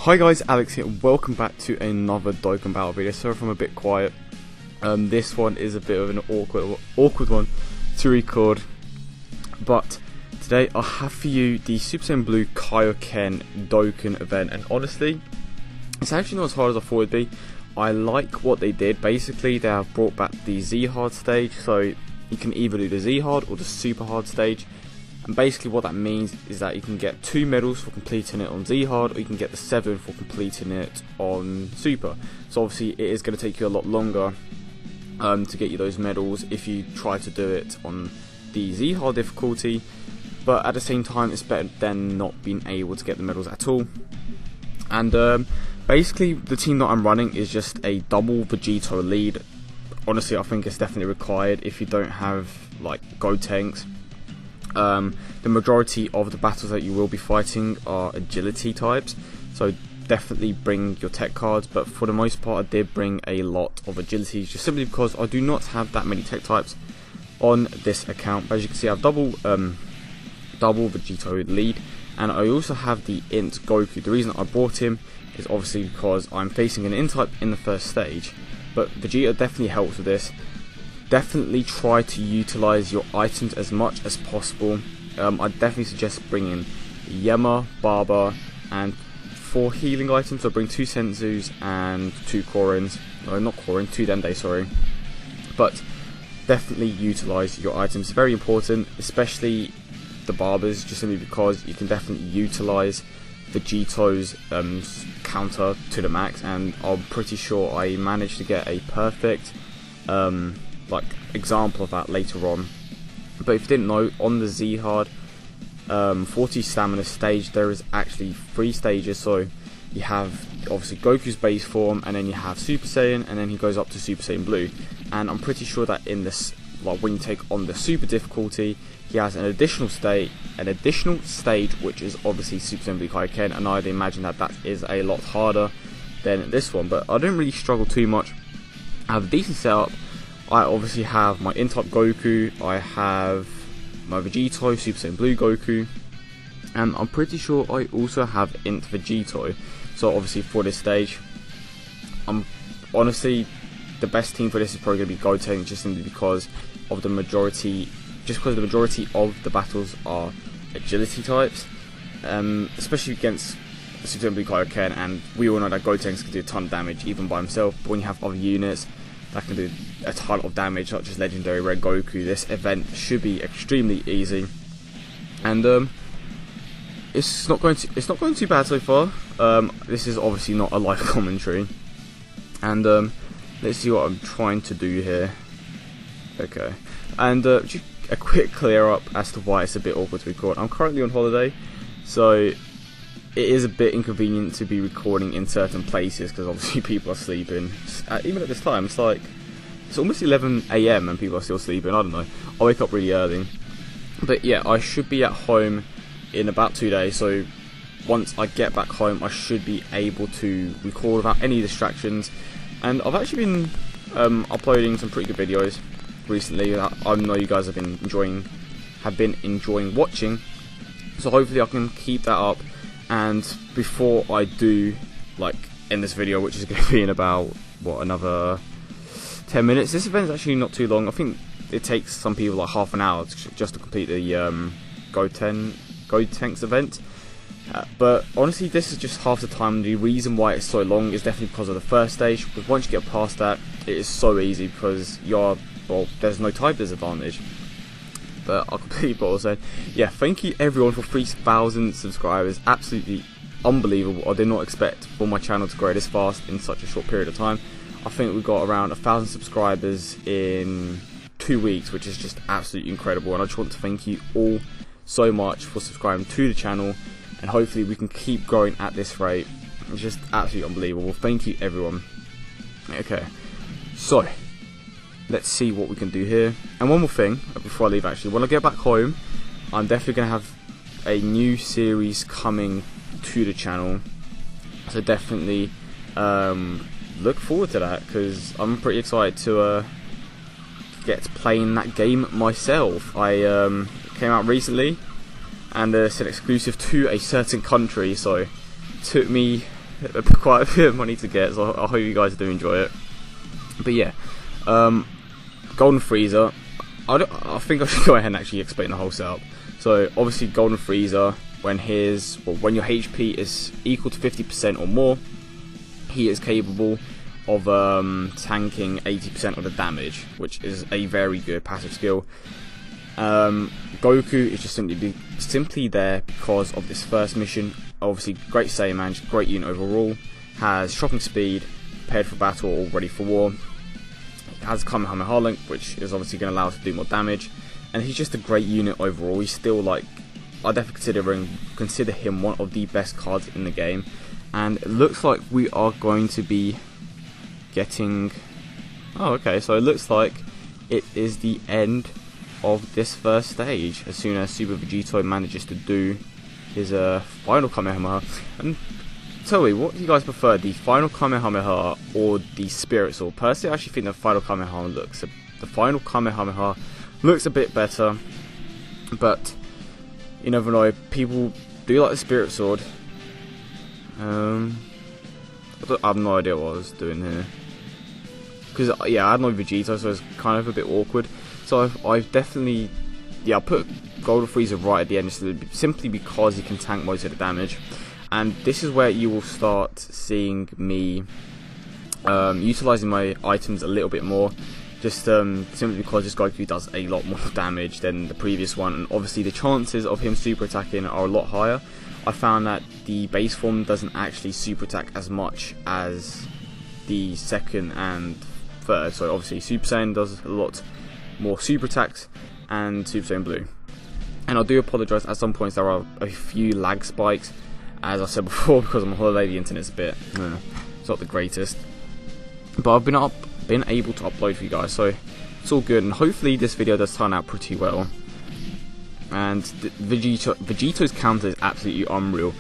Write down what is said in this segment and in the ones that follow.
Hi guys, Alex here. Welcome back to another Dokkan battle video. Sorry if I'm a bit quiet. This one is a bit of an awkward one to record, but today I have for you the Super Saiyan Blue Kaioken Dokkan event, and honestly, it's actually not as hard as I thought it'd be. I like what they did. Basically, they have brought back the Z hard stage, so you can either do the Z hard or the super hard stage. And basically what that means is that you can get 2 medals for completing it on Z hard, or you can get the 7 for completing it on super. So obviously it is going to take you a lot longer to get you those medals if you try to do it on the Z hard difficulty, but at the same time it's better than not being able to get the medals at all. And basically the team that I'm running is just a double Vegito lead. Honestly, I think it's definitely required if you don't have like Gotenks. The majority of the battles that you will be fighting are agility types, so definitely bring your tech cards, but for the most part I did bring a lot of agilities, just simply because I do not have that many tech types on this account. But as you can see, I have double Vegito lead, and I also have the Int Goku. The reason I brought him is obviously because I'm facing an Int type in the first stage, but Vegeta definitely helps with this. Definitely try to utilize your items as much as possible. I definitely suggest bringing Yema, Baba, and 4 healing items. So bring 2 Senzus and 2 Korins. No, not Korin, 2 Dende, sorry. But definitely utilize your items. Very important, especially the Babas, just simply because you can definitely utilize Vegito's counter to the max. And I'm pretty sure I managed to get a perfect like example of that later on. But if you didn't know, on the Z hard 40 stamina stage, there is actually 3 stages. So you have obviously Goku's base form, and then you have Super Saiyan, and then he goes up to Super Saiyan Blue. And I'm pretty sure that in this, like when you take on the super difficulty, he has an additional stage, which is obviously Super Saiyan Blue Kaioken, and I'd imagine that that is a lot harder than this one. But I didn't really struggle too much. I have a decent setup. I obviously have my Int-type Goku, I have my Vegito, Super Saiyan Blue Goku, and I'm pretty sure I also have Int Vegito. So obviously for this stage, honestly, the best team for this is probably going to be Goten, just simply because of the majority, of the battles are agility types, especially against Super Saiyan Blue Kaioken, and we all know that Goten can do a ton of damage even by himself, but when you have other units that can do a ton of damage, such as Legendary Red Goku, this event should be extremely easy. And it's not going too bad so far. This is obviously not a live commentary, and let's see what I'm trying to do here. Okay, and just a quick clear up as to why it's a bit awkward to record. I'm currently on holiday, so it is a bit inconvenient to be recording in certain places because obviously people are sleeping. Even at this time, it's almost 11 AM and people are still sleeping. I don't know. I wake up really early. But yeah, I should be at home in about 2 days. So once I get back home, I should be able to record without any distractions. And I've actually been uploading some pretty good videos recently. I know you guys have been enjoying watching. So hopefully I can keep that up. And before I do end this video, which is going to be in about another 10 minutes. This event is actually not too long. I think it takes some people like half an hour just to complete the Gotenks event. But honestly, this is just half the time. The reason why it's so long is definitely because of the first stage. Because once you get past that, it is so easy because there's no time disadvantage. But I'll completely what I was saying. Yeah, thank you everyone for 3,000 subscribers. Absolutely unbelievable. I did not expect for my channel to grow this fast in such a short period of time. I think we got around 1,000 subscribers in 2 weeks, which is just absolutely incredible. And I just want to thank you all so much for subscribing to the channel, and hopefully we can keep growing at this rate. It's just absolutely unbelievable. Thank you everyone. Okay, so let's see what we can do here. And one more thing before I leave, actually, when I get back home, I'm definitely going to have a new series coming to the channel, so definitely look forward to that, because I'm pretty excited to get playing that game myself. It came out recently, and it's an exclusive to a certain country, so it took me quite a bit of money to get, so I hope you guys do enjoy it. But yeah, Golden Frieza. I think I should go ahead and actually explain the whole setup. So obviously Golden Frieza, when your HP is equal to 50% or more, he is capable of tanking 80% of the damage, which is a very good passive skill. Goku is just simply there because of this first mission. Obviously, great Saiyaman, great unit overall, has shocking speed, prepared for battle or ready for war. Has Kamehameha link, which is obviously going to allow us to do more damage, and he's just a great unit overall. He's still I definitely consider him one of the best cards in the game, and it looks like we are going to be getting. Oh, okay, so it looks like it is the end of this first stage as soon as Super Vegito manages to do his final Kamehameha. And tell me, what do you guys prefer, the final Kamehameha or the Spirit Sword? Personally, I actually think the final Kamehameha looks a bit better, but you never know, people do like the Spirit Sword. I have no idea what I was doing here, because yeah, I had no Vegito, so it's kind of a bit awkward. So I've definitely, I put Golden Frieza right at the end simply because he can tank most of the damage. And this is where you will start seeing me utilising my items a little bit more, just simply because this Goku does a lot more damage than the previous one, and obviously the chances of him super attacking are a lot higher. I found that the base form doesn't actually super attack as much as the second and third, so obviously Super Saiyan does a lot more super attacks, and Super Saiyan Blue. And I do apologise, at some points there are a few lag spikes, as I said before, because I'm on holiday, the internet's a bit, it's not the greatest. But I've been able to upload for you guys, so it's all good, and hopefully this video does turn out pretty well. And Vegito's counter is absolutely unreal.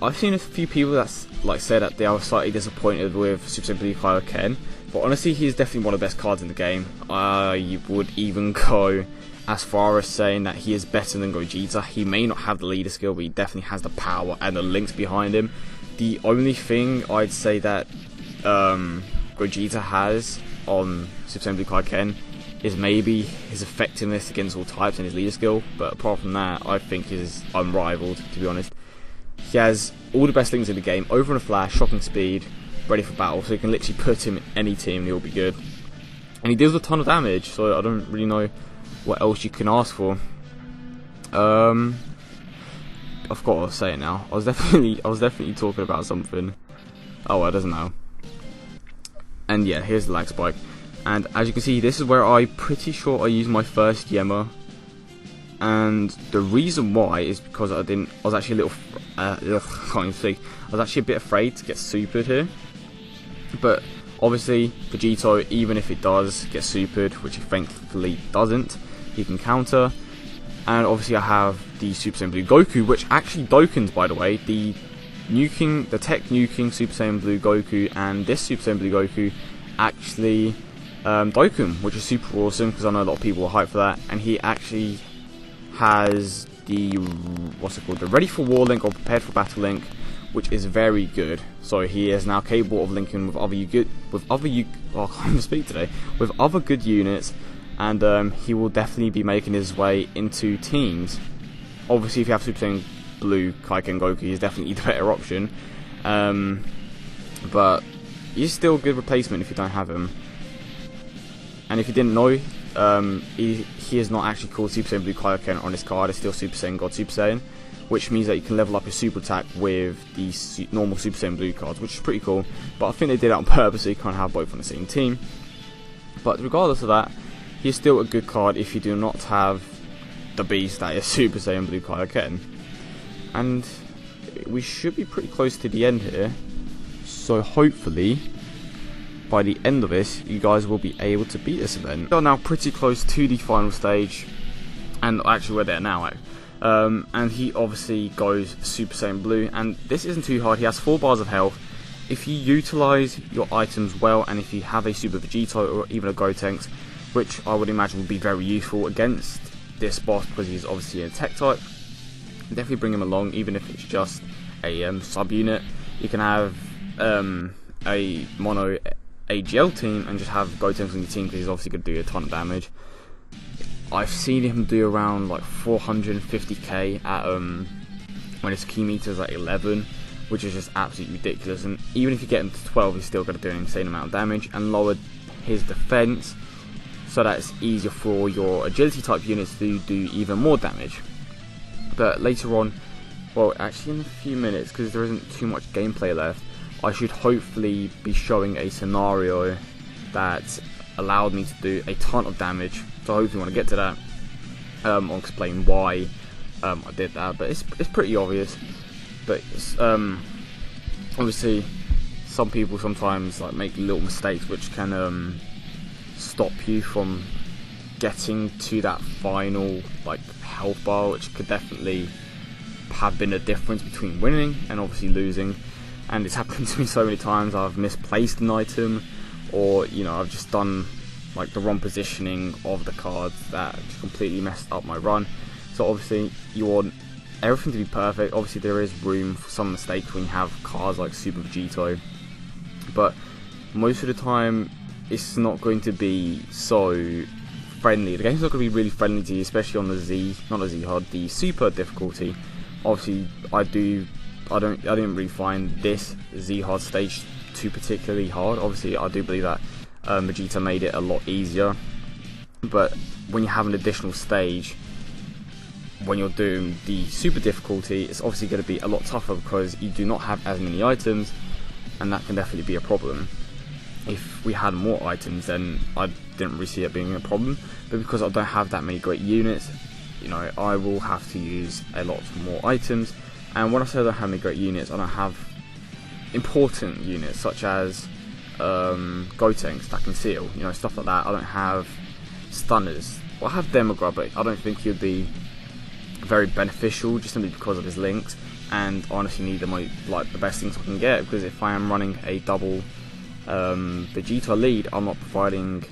I've seen a few people that say that they are slightly disappointed with Super Saiyan Blue Kaioken, but honestly, he's definitely one of the best cards in the game. I would even go as far as saying that he is better than Gogeta. He may not have the leader skill, but he definitely has the power and the links behind him. The only thing I'd say that Gogeta has on Super Saiyan Blue Kaioken is maybe his effectiveness against all types and his leader skill, but apart from that, I think he's unrivaled, to be honest. He has all the best links in the game, over in a flash, shocking speed, ready for battle, so you can literally put him in any team and he'll be good. And he deals a ton of damage, so I don't really know what else you can ask for. I forgot what I was saying now. I was definitely talking about something. Oh well, it doesn't matter. And yeah, here's the lag spike. And as you can see, this is where I'm pretty sure I used my first Yemma. And the reason why is because I was actually a little, can't even speak. I was actually a bit afraid to get supered here. But obviously, Vegito, even if it does get supered, which it thankfully doesn't, he can counter. And obviously I have the Super Saiyan Blue Goku, which actually Dokkans, by the way. The tech nuking Super Saiyan Blue Goku and this Super Saiyan Blue Goku actually Dokkan, which is super awesome, because I know a lot of people are hyped for that. And he actually has the, the ready for war link or prepared for battle link, which is very good. So he is now capable of linking with other good units, and he will definitely be making his way into teams. Obviously, if you have Super Saiyan Blue Kaioken Goku, he's definitely the better option, but he's still a good replacement if you don't have him. And if you didn't know, he is not actually called Super Saiyan Blue Kaioken on his card. It's still Super Saiyan God Super Saiyan, which means that you can level up your super attack with the normal Super Saiyan Blue cards, which is pretty cool. But I think they did it on purpose, so you can't have both on the same team. But regardless of that, he's still a good card if you do not have the beast that is Super Saiyan Blue Kaioken. And we should be pretty close to the end here, so hopefully by the end of this, you guys will be able to beat this event. We are now pretty close to the final stage, and actually we're there now. And he obviously goes Super Saiyan Blue, and this isn't too hard. He has 4 bars of health. If you utilise your items well, and if you have a Super Vegito or even a Gotenks, which I would imagine would be very useful against this boss because he's obviously a tech type, definitely bring him along, even if it's just a sub unit. You can have a mono AGL team and just have Gotenks on your team, because he's obviously going to do a ton of damage. I've seen him do around like 450k at when his key meter is at 11, which is just absolutely ridiculous. And even if you get him to 12, he's still going to do an insane amount of damage, and lower his defense so that it's easier for your agility type units to do even more damage. But later on, well, actually in a few minutes, because there isn't too much gameplay left, I should hopefully be showing a scenario that allowed me to do a ton of damage. So hopefully when I get to that, I'll explain why I did that. But it's pretty obvious. But obviously, some people sometimes like make little mistakes which can stop you from getting to that final like health bar, which could definitely have been a difference between winning and obviously losing. And it's happened to me so many times. I've misplaced an item, or I've just done like the wrong positioning of the cards that just completely messed up my run. So obviously you want everything to be perfect. Obviously there is room for some mistakes when you have cards like Super Vegito, but most of the time it's not going to be so friendly. The game's not going to be really friendly to you, especially on the the Super difficulty. Obviously I didn't really find this Z hard stage too particularly hard. Obviously I do believe that Vegeta made it a lot easier, but when you have an additional stage, when you're doing the Super difficulty, it's obviously going to be a lot tougher because you do not have as many items, and that can definitely be a problem. If we had more items, then I didn't really see it being a problem, but because I don't have that many great units, I will have to use a lot more items. And when I say I don't have any great units, I don't have important units such as Gotenks that can seal, stuff like that. I don't have stunners. Well, I have Demogorgon, but I don't think he'd be very beneficial just simply because of his links. And I honestly need the best things I can get, because if I am running a double Vegeta lead, I'm not providing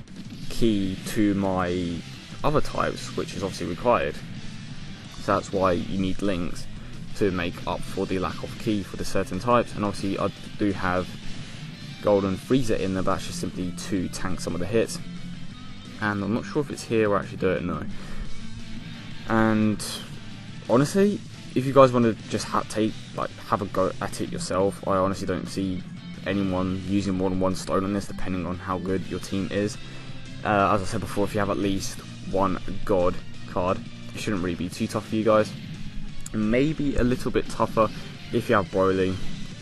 key to my other types, which is obviously required. So that's why you need links to make up for the lack of key for the certain types. And obviously I do have Golden Frieza in there, but that's just simply to tank some of the hits. And I'm not sure if it's here or actually do it, no. And honestly, if you guys want to just have a go at it yourself, I honestly don't see anyone using more than one stone on this, depending on how good your team is. As I said before, if you have at least one God card, it shouldn't really be too tough for you guys. Maybe a little bit tougher if you have Broly,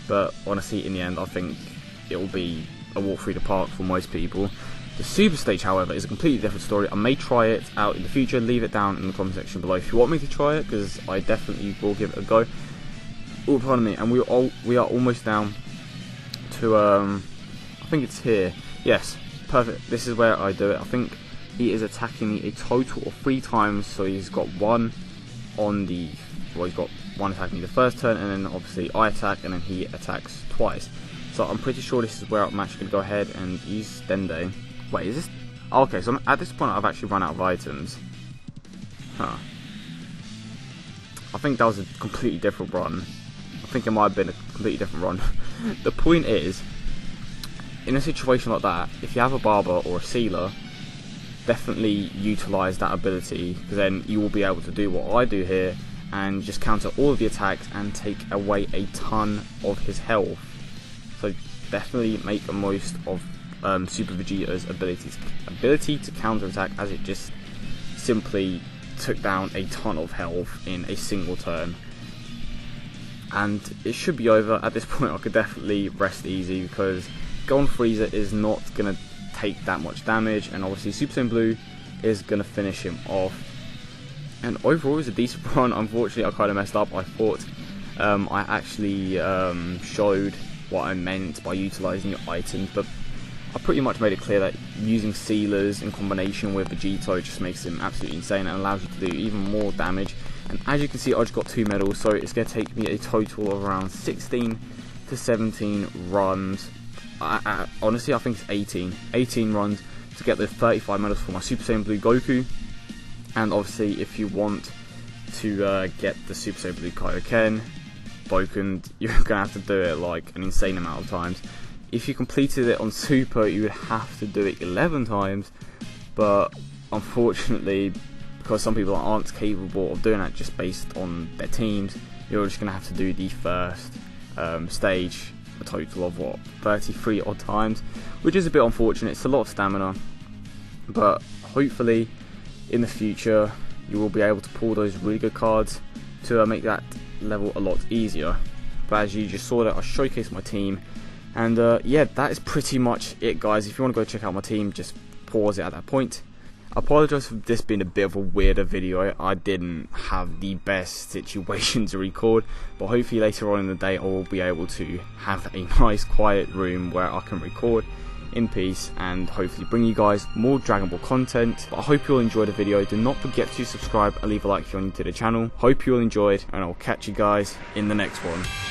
but honestly in the end I think it will be a walk through the park for most people. The Super stage, however, is a completely different story. I may try it out in the future. Leave it down in the comment section below if you want me to try it, because I definitely will give it a go. Oh, pardon me. And we are almost down to I think it's here. Yes, perfect. This is where I do it. I think he is attacking me a total of 3 times, so he's got one on the he's got one attacking me the first turn, and then obviously I attack, and then he attacks twice. So I'm pretty sure this is where I'm actually going to go ahead and use Dende. Wait, is this... Okay, so at this point I've actually run out of items. Huh. I think that was a completely different run. I think it might have been a completely different run. The point is, in a situation like that, if you have a Barber or a Sealer, definitely utilise that ability, because then you will be able to do what I do here, and just counter all of the attacks and take away a ton of his health. So definitely make the most of Super Vegeta's ability to counter attack, as it just simply took down a ton of health in a single turn. And it should be over at this point. I could definitely rest easy, because Golden Frieza is not going to take that much damage, and obviously Super Saiyan Blue is going to finish him off. And overall it was a decent run. Unfortunately I kind of messed up. I thought I actually showed what I meant by utilising your items, but I pretty much made it clear that using Sealers in combination with Vegito just makes him absolutely insane and allows you to do even more damage. And as you can see, I just got 2 medals, so it's going to take me a total of around 16 to 17 runs. Honestly, I think it's 18 runs to get the 35 medals for my Super Saiyan Blue Goku. And obviously, if you want to get the Super Saiyan Blue Kaioken, broken, you're going to have to do it like an insane amount of times. If you completed it on Super, you would have to do it 11 times, but unfortunately, because some people aren't capable of doing that just based on their teams, you're just going to have to do the first stage a total of 33 odd times, which is a bit unfortunate. It's a lot of stamina, but hopefully in the future you will be able to pull those really good cards to make that level a lot easier. But as you just saw that, I showcased my team, and yeah, that is pretty much it, guys. If you want to go check out my team, just pause it at that point. I apologise for this being a bit of a weirder video. I didn't have the best situation to record, but hopefully later on in the day I will be able to have a nice quiet room where I can record in peace and hopefully bring you guys more Dragon Ball content. But I hope you'll enjoy the video. Do not forget to subscribe and leave a like if you're new to the channel. Hope you all enjoyed, and I'll catch you guys in the next one.